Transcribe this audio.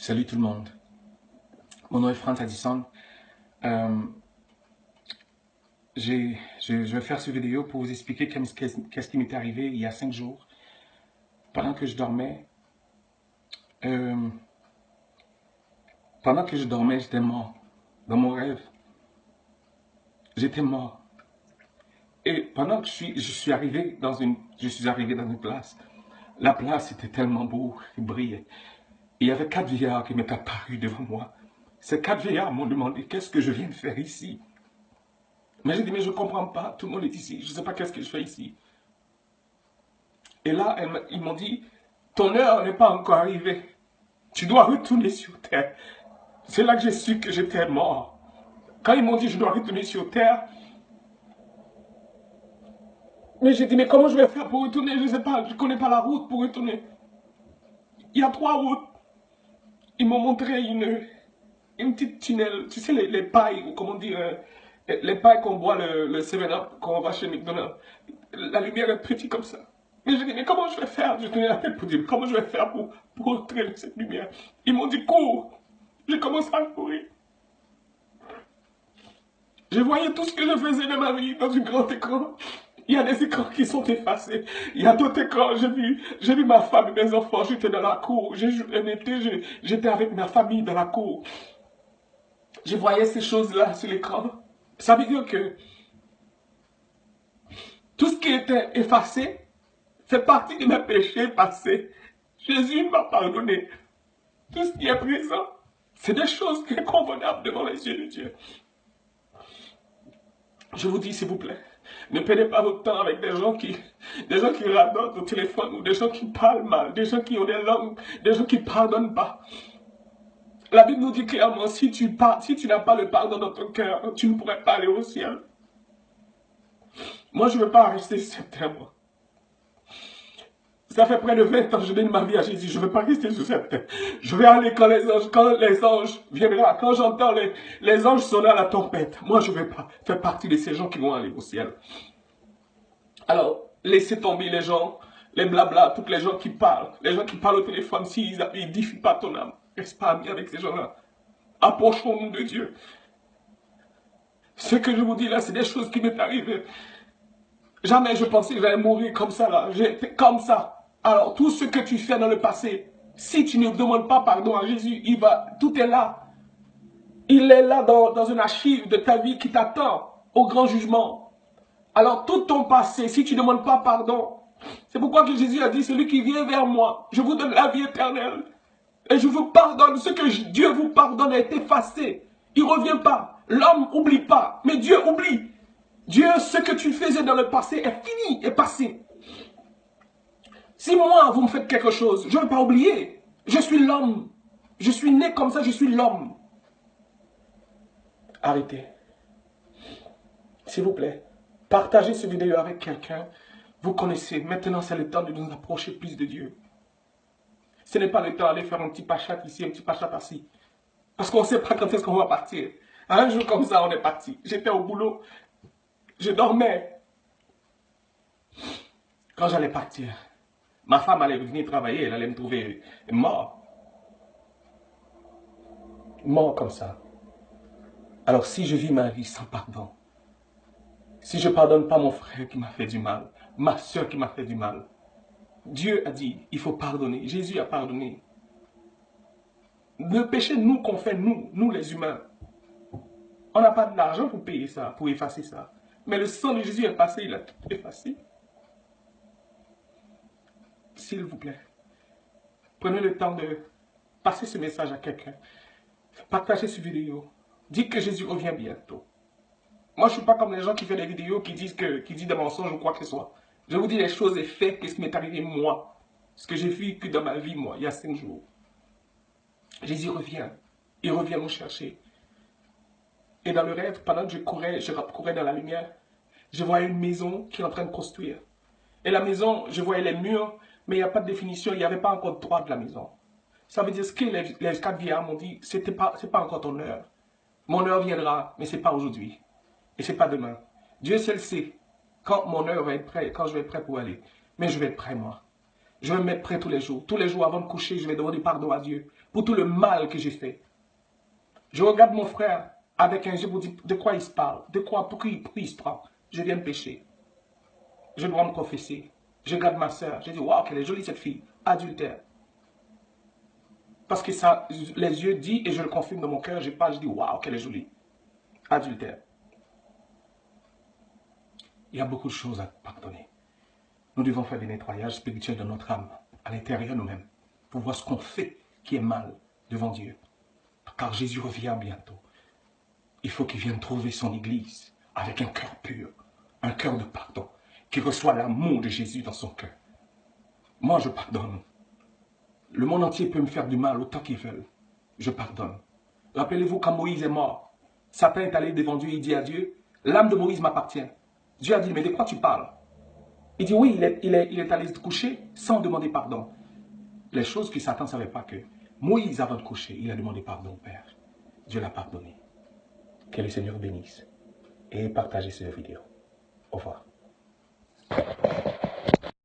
Salut tout le monde. Mon nom est Franz Addison. Euh, je vais faire cette vidéo pour vous expliquer qu'est-ce qui m'est arrivé il y a 5 jours. Pendant que je dormais, euh, j'étais mort. Dans mon rêve, j'étais mort. Et pendant que je suis arrivé dans une place. La place était tellement beau, il brillait. Il y avait 4 vieillards qui m'étaient apparus devant moi. Ces 4 vieillards m'ont demandé qu'est-ce que je viens de faire ici. Mais j'ai dit, mais je ne comprends pas, tout le monde est ici, je ne sais pas qu'est-ce que je fais ici. Et là, ils m'ont dit, ton heure n'est pas encore arrivée. Tu dois retourner sur terre. C'est là que j'ai su que j'étais mort. Quand ils m'ont dit, je dois retourner sur terre, mais j'ai dit, mais comment je vais faire pour retourner? Je ne sais pas, je ne connais pas la route pour retourner. Il y a 3 routes. Ils m'ont montré une petite tunnel, tu sais, les pailles, ou comment dire, les pailles qu'on boit le 7-Up quand on va chez McDonald's. La lumière est petite comme ça. Mais je dis, mais comment je vais faire? Je tenais la tête pour dire, comment je vais faire pour entrer dans cette lumière? Ils m'ont dit, cours. J'ai commencé à courir. Je voyais tout ce que je faisais de ma vie dans un grand écran. Il y a des écrans qui sont effacés. Il y a d'autres écrans. J'ai vu ma femme et mes enfants. J'étais dans la cour. J'étais avec ma famille dans la cour. Je voyais ces choses-là sur l'écran. Ça veut dire que tout ce qui était effacé fait partie de mes péchés passés. Jésus m'a pardonné. Tout ce qui est présent, c'est des choses inconvenables devant les yeux de Dieu. Je vous dis, s'il vous plaît, ne perdez pas votre temps avec des gens qui radotent au téléphone, ou des gens qui parlent mal, des gens qui ont des langues, des gens qui ne pardonnent pas. La Bible nous dit clairement, si tu n'as pas le pardon dans ton cœur, tu ne pourrais pas aller au ciel. Moi, je ne veux pas rester sur cette terre, moi. Ça fait près de 20 ans que je donne ma vie à Jésus. Je ne veux pas rester sur cette terre. Je vais aller quand les anges viendront. Quand j'entends les anges sonner à la tempête. Moi, je ne vais pas faire partie de ces gens qui vont aller au ciel. Alors, laissez tomber les gens, les blabla, toutes les gens qui parlent au téléphone, s'ils n'édifient pas ton âme. Reste pas ami avec ces gens-là. Approchons-nous de Dieu. Ce que je vous dis là, c'est des choses qui m'est arrivées. Jamais je pensais que j'allais mourir comme ça là. J'étais comme ça. Alors, tout ce que tu fais dans le passé, si tu ne demandes pas pardon à Jésus, tout est là. Il est là dans une archive de ta vie qui t'attend au grand jugement. Alors, tout ton passé, si tu ne demandes pas pardon, c'est pourquoi que Jésus a dit, celui qui vient vers moi, je vous donne la vie éternelle. Et je vous pardonne. Ce que Dieu vous pardonne est effacé. Il ne revient pas. L'homme n'oublie pas, mais Dieu oublie. Dieu, ce que tu faisais dans le passé est fini, est passé. Si moi, vous me faites quelque chose, je ne vais pas oublier. Je suis l'homme. Je suis né comme ça, je suis l'homme. Arrêtez. S'il vous plaît, partagez cette vidéo avec quelqu'un. Vous connaissez, maintenant c'est le temps de nous approcher plus de Dieu. Ce n'est pas le temps d'aller faire un petit pachat ici, un petit pachat ici. Parce qu'on ne sait pas quand est-ce qu'on va partir. Un jour comme ça, on est parti. J'étais au boulot. Je dormais. Quand j'allais partir, ma femme allait venir travailler, elle allait me trouver mort. Mort comme ça. Alors si je vis ma vie sans pardon, si je ne pardonne pas mon frère qui m'a fait du mal, ma soeur qui m'a fait du mal, Dieu a dit, il faut pardonner. Jésus a pardonné. Le péché, nous, qu'on fait, nous les humains, on n'a pas de l'argent pour payer ça, pour effacer ça. Mais le sang de Jésus est passé, il a tout effacé. S'il vous plaît, prenez le temps de passer ce message à quelqu'un. Partagez cette vidéo. Dites que Jésus revient bientôt. Moi, je ne suis pas comme les gens qui font des vidéos qui disent des mensonges ou quoi que ce soit. Je vous dis les choses et faits, qu'est-ce qui m'est arrivé moi. Ce que j'ai vécu dans ma vie, moi, il y a 5 jours. Jésus revient. Il revient nous chercher. Et dans le rêve, pendant que je courais dans la lumière, je voyais une maison qui est en train de construire. Et la maison, je voyais les murs, mais il n'y a pas de définition, il n'y avait pas encore de droit de la maison. Ça veut dire ce que les 4 vieillards m'ont dit, c'est pas encore ton heure. Mon heure viendra, mais ce n'est pas aujourd'hui. Et ce n'est pas demain. Dieu seul sait quand mon heure va être prêt, quand je vais être prêt pour aller. Mais je vais être prêt, moi. Je vais me mettre prêt tous les jours. Tous les jours avant de coucher, je vais demander pardon à Dieu pour tout le mal que j'ai fait. Je regarde mon frère avec un yeux pour dire de quoi il se parle, de quoi, pourquoi il se prend. Je viens de pécher. Je dois me confesser. Je regarde ma soeur. Je dis, waouh, qu'elle est jolie cette fille. Adultère. Parce que ça, les yeux disent, et je le confirme dans mon cœur, je dis, waouh, qu'elle est jolie. Adultère. Il y a beaucoup de choses à pardonner. Nous devons faire des nettoyages spirituels de notre âme, à l'intérieur de nous-mêmes, pour voir ce qu'on fait qui est mal devant Dieu. Car Jésus revient bientôt. Il faut qu'il vienne trouver son Église avec un cœur pur, un cœur de pardon, qui reçoit l'amour de Jésus dans son cœur. Moi, je pardonne. Le monde entier peut me faire du mal autant qu'ils veulent. Je pardonne. Rappelez-vous quand Moïse est mort, Satan est allé devant Dieu et dit à Dieu, l'âme de Moïse m'appartient. Dieu a dit, mais de quoi tu parles? Il dit, oui, il est allé se coucher sans demander pardon. Les choses que Satan ne savait pas que Moïse, avant de coucher, il a demandé pardon au Père. Dieu l'a pardonné. Que le Seigneur bénisse et partagez cette vidéo. Au revoir.